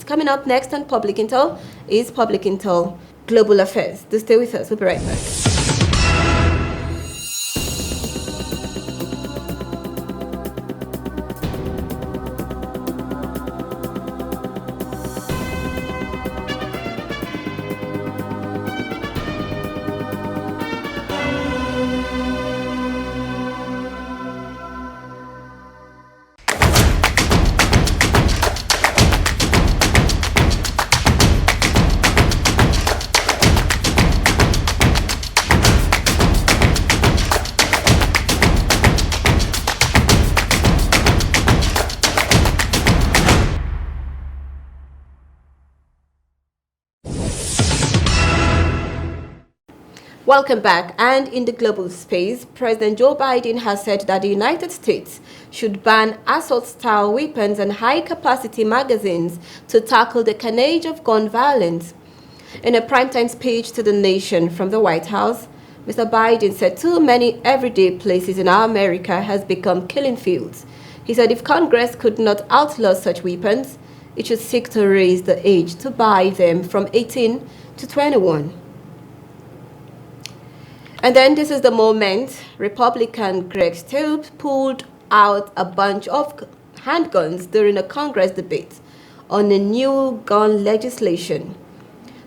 Coming up next on Public Intel is Public Intel Global Affairs. Do stay with us. We'll be right back. Welcome back. And in the global space, President Joe Biden has said that the United States should ban assault-style weapons and high-capacity magazines to tackle the carnage of gun violence. In a primetime speech to the nation from the White House, Mr. Biden said too many everyday places in our America has become killing fields. He said if Congress could not outlaw such weapons, it should seek to raise the age to buy them from 18 to 21. And then this is the moment Republican Greg Steube pulled out a bunch of handguns during a Congress debate on the new gun legislation.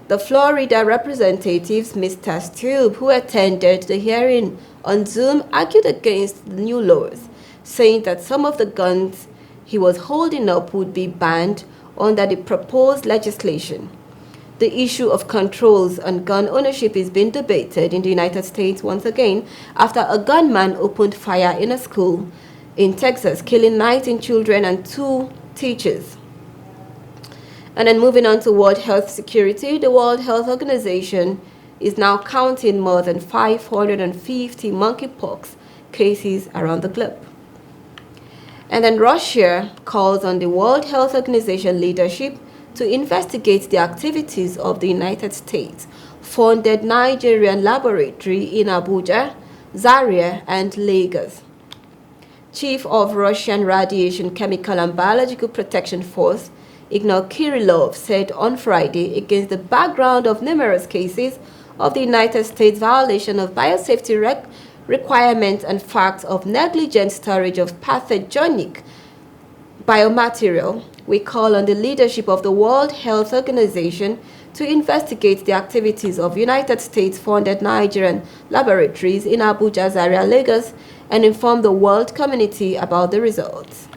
The Florida representatives, Mr. Steube, who attended the hearing on Zoom, argued against the new laws, saying that some of the guns he was holding up would be banned under the proposed legislation. The issue of controls on gun ownership is being debated in the United States once again after a gunman opened fire in a school in Texas, killing 19 children and 2 teachers. And then moving on to World Health Security, the World Health Organization is now counting more than 550 monkeypox cases around the globe. And then Russia calls on the World Health Organization leadership to investigate the activities of the United States-funded Nigerian laboratory in Abuja, Zaria, and Lagos. Chief of Russian Radiation, Chemical and Biological Protection Force, Igor Kirillov, said on Friday, against the background of numerous cases of the United States violation of biosafety requirements and facts of negligent storage of pathogenic biomaterial, we call on the leadership of the World Health Organization to investigate the activities of United States-funded Nigerian laboratories in Abuja, Zaria, Lagos, and inform the world community about the results.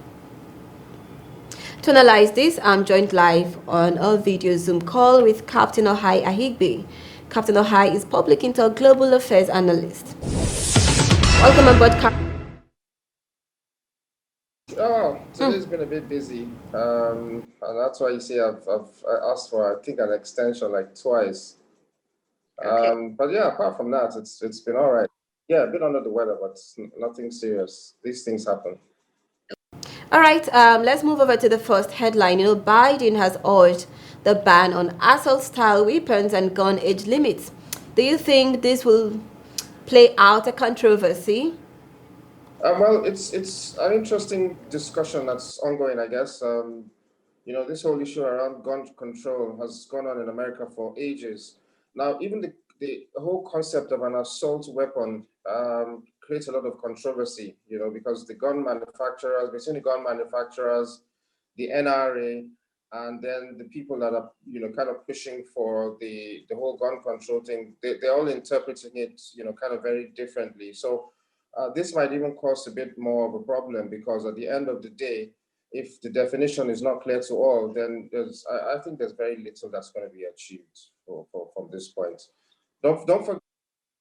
To analyze this, I'm joined live on a video Zoom call with Captain Ohai Ahigbe. Captain Ohai is Public Intel Global Affairs Analyst. Welcome on board, Captain. Oh, today's been a bit busy, and that's why you see I asked for, I think, an extension like twice. Okay. But yeah, apart from that, it's been all right. Yeah, a bit under the weather, but nothing serious. These things happen. All right, let's move over to the first headline. Biden has urged the ban on assault-style weapons and gun age limits. Do you think this will play out a controversy? Well, it's an interesting discussion that's ongoing, I guess. This whole issue around gun control has gone on in America for ages. Now, even the whole concept of an assault weapon creates a lot of controversy, because between the gun manufacturers, the NRA, and then the people that are, kind of pushing for the whole gun control thing, they're all interpreting it, kind of very differently. So this might even cause a bit more of a problem, because at the end of the day, if the definition is not clear to all, then I think there's very little that's going to be achieved from this point. Don't forget,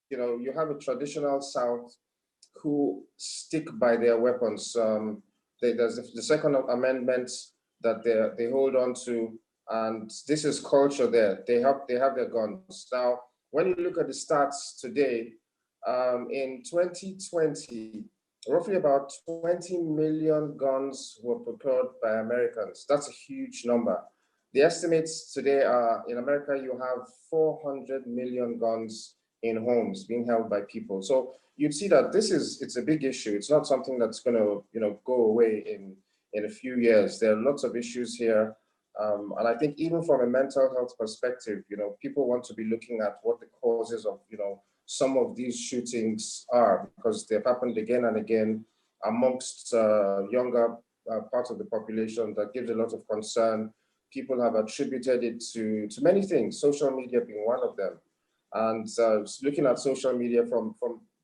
you have a traditional South who stick by their weapons. There's the Second Amendment that they hold on to, and this is culture there. They have their guns. Now, when you look at the stats today, in 2020, roughly about 20 million guns were procured by Americans. That's a huge number. The estimates today are in America, you have 400 million guns in homes being held by people. So you'd see that it's a big issue. It's not something that's going to go away in a few years. There are lots of issues here. And I think even from a mental health perspective, people want to be looking at what the causes of, some of these shootings are, because they've happened again and again amongst younger parts of the population. That gives a lot of concern. People have attributed it to many things, social media being one of them. And looking at social media from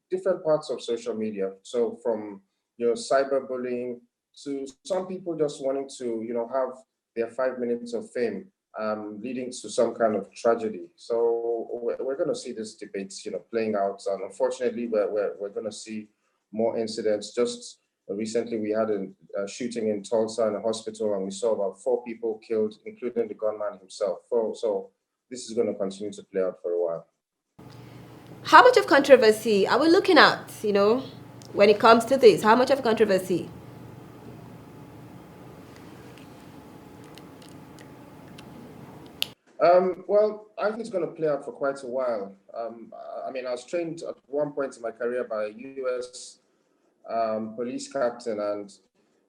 different parts of social media. So from, cyberbullying to some people just wanting to, have their 5 minutes of fame, leading to some kind of tragedy. So we're going to see this debate, playing out. And unfortunately, we're going to see more incidents. Just recently, we had a shooting in Tulsa in a hospital, and we saw about 4 people killed, including the gunman himself. So this is going to continue to play out for a while. How much of controversy are we looking at, when it comes to this? How much of controversy? Well, I think it's going to play out for quite a while. I mean, I was trained at one point in my career by a U.S. Police captain, and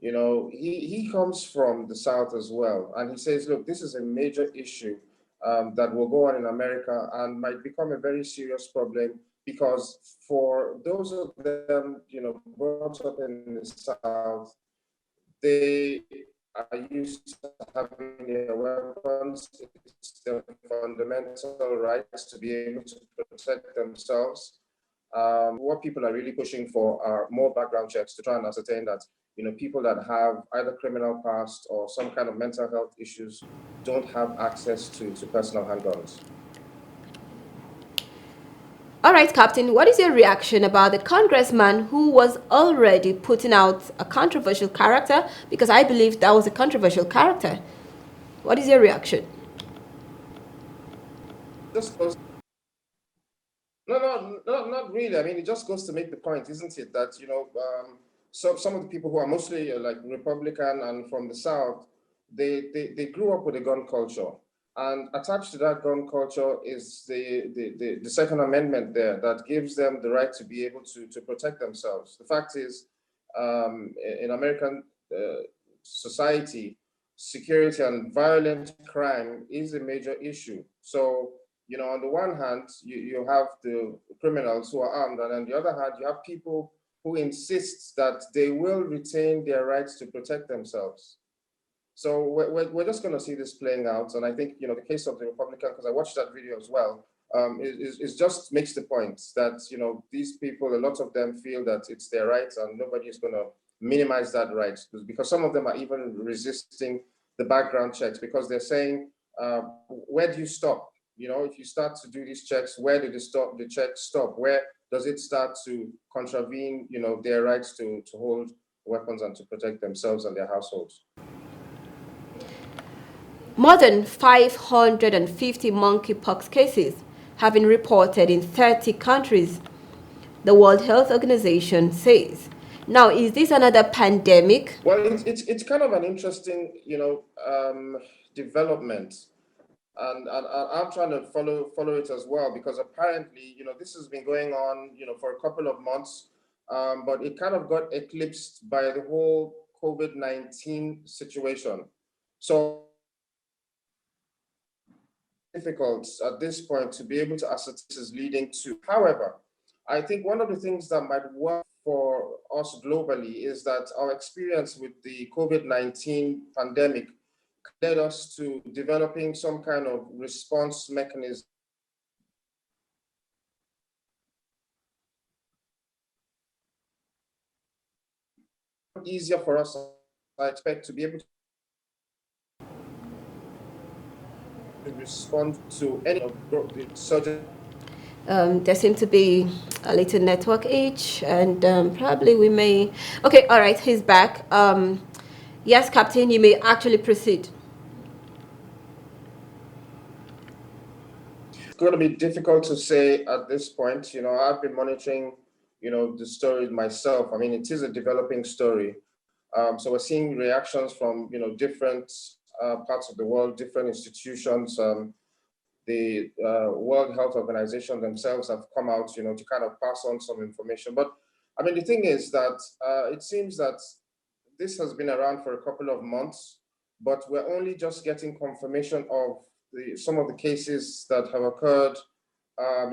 he comes from the South as well, and he says, look, this is a major issue that will go on in America and might become a very serious problem, because for those of them, brought up in the South, they are used to having their weapons. It's their fundamental rights to be able to protect themselves. What people are really pushing for are more background checks to try and ascertain that, people that have either criminal past or some kind of mental health issues don't have access to personal handguns. All right, Captain, what is your reaction about the congressman who was already putting out a controversial character? Because I believe that was a controversial character. What is your reaction? Just goes, no, not really. I mean, it just goes to make the point, isn't it? That, some of the people who are mostly like Republican and from the South, they grew up with a gun culture. And attached to that gun culture is the Second Amendment there that gives them the right to be able to protect themselves. The fact is, in American society, security and violent crime is a major issue. So, on the one hand, you have the criminals who are armed, and on the other hand, you have people who insist that they will retain their rights to protect themselves. So we're just going to see this playing out. And I think, the case of the Republican, because I watched that video as well, is just makes the point that, these people, a lot of them feel that it's their right and nobody is going to minimize that right, because some of them are even resisting the background checks, because they're saying, where do you stop? If you start to do these checks, where do the checks stop? Where does it start to contravene, their rights to hold weapons and to protect themselves and their households? More than 550 monkeypox cases have been reported in 30 countries, the World Health Organization says. Now, is this another pandemic? Well, it's kind of an interesting, development, and I'm trying to follow it as well, because apparently, this has been going on, for a couple of months, but it kind of got eclipsed by the whole COVID-19 situation. So difficult at this point to be able to ascertain this is leading to. However, I think one of the things that might work for us globally is that our experience with the COVID-19 pandemic led us to developing some kind of response mechanism easier for us, I expect, to be able to respond to any of the surgery. There seems to be a little network itch, and probably we may. Okay, all right, he's back. Yes, Captain, you may actually proceed. It's going to be difficult to say at this point. I've been monitoring, the story myself. I mean, it is a developing story. So we're seeing reactions from, different parts of the world, different institutions. The World Health Organization themselves have come out, to kind of pass on some information. But I mean, the thing is that it seems that this has been around for a couple of months. but we're only just getting confirmation of some of the cases that have occurred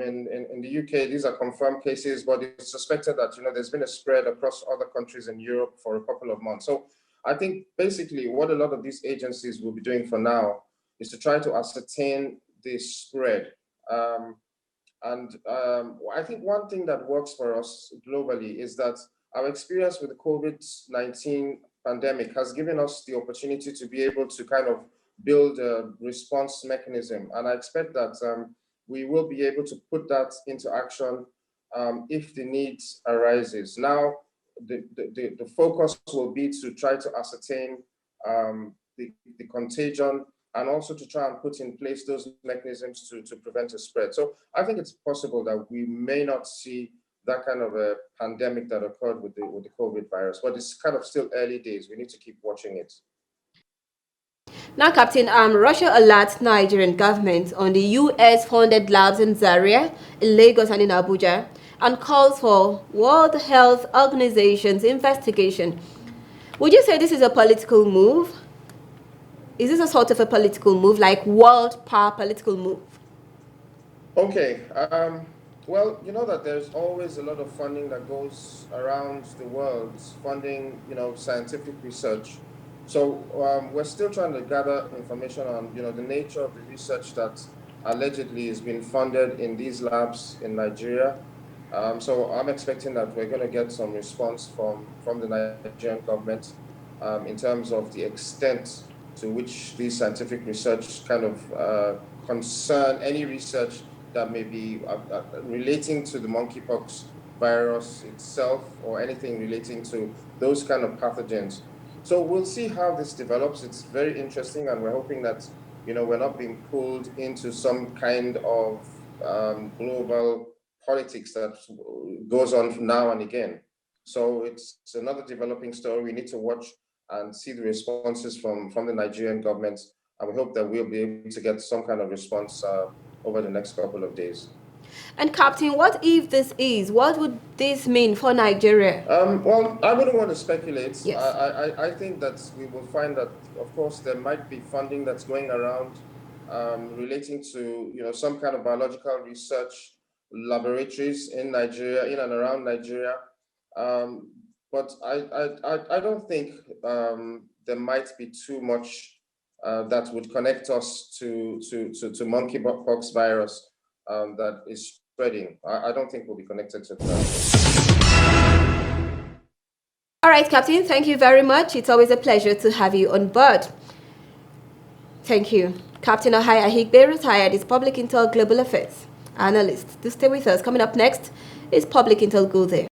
in the UK. These are confirmed cases, but it's suspected that there's been a spread across other countries in Europe for a couple of months. So I think basically what a lot of these agencies will be doing for now is to try to ascertain the spread. I think one thing that works for us globally is that our experience with the COVID-19 pandemic has given us the opportunity to be able to kind of build a response mechanism. And I expect that we will be able to put that into action if the need arises. Now, the focus will be to try to ascertain the contagion and also to try and put in place those mechanisms to prevent a spread. So I think it's possible that we may not see that kind of a pandemic that occurred with the COVID virus, but it's kind of still early days. We need to keep watching it. Now, Captain, Russia alerts Nigerian government on the US-funded labs in Zaria, in Lagos and in Abuja, and calls for World Health Organization's investigation. Would you say this is a political move? Is this a sort of a political move, like world power political move? Okay. Well, you know that there's always a lot of funding that goes around the world, funding, scientific research. So we're still trying to gather information on, the nature of the research that allegedly is being funded in these labs in Nigeria. So I'm expecting that we're going to get some response from the Nigerian government in terms of the extent to which these scientific research kind of concern any research that may be relating to the monkeypox virus itself or anything relating to those kind of pathogens. So we'll see how this develops. It's very interesting, and we're hoping that we're not being pulled into some kind of global politics that goes on now and again. So it's another developing story. We need to watch and see the responses from the Nigerian government, and we hope that we'll be able to get some kind of response over the next couple of days. And Captain, what if this is? What would this mean for Nigeria? Well, I wouldn't want to speculate. Yes. I think that we will find that, of course, there might be funding that's going around relating to some kind of biological research laboratories in Nigeria, in and around Nigeria. But I don't think there might be too much that would connect us to monkeypox virus that is spreading. I don't think we'll be connected to that. All right, Captain, thank you very much. It's always a pleasure to have you on board. Thank you. Captain Ohaya Higbe, retired, is Public Intel Global Affairs analyst. Do stay with us. Coming up next is Public Intel Go There.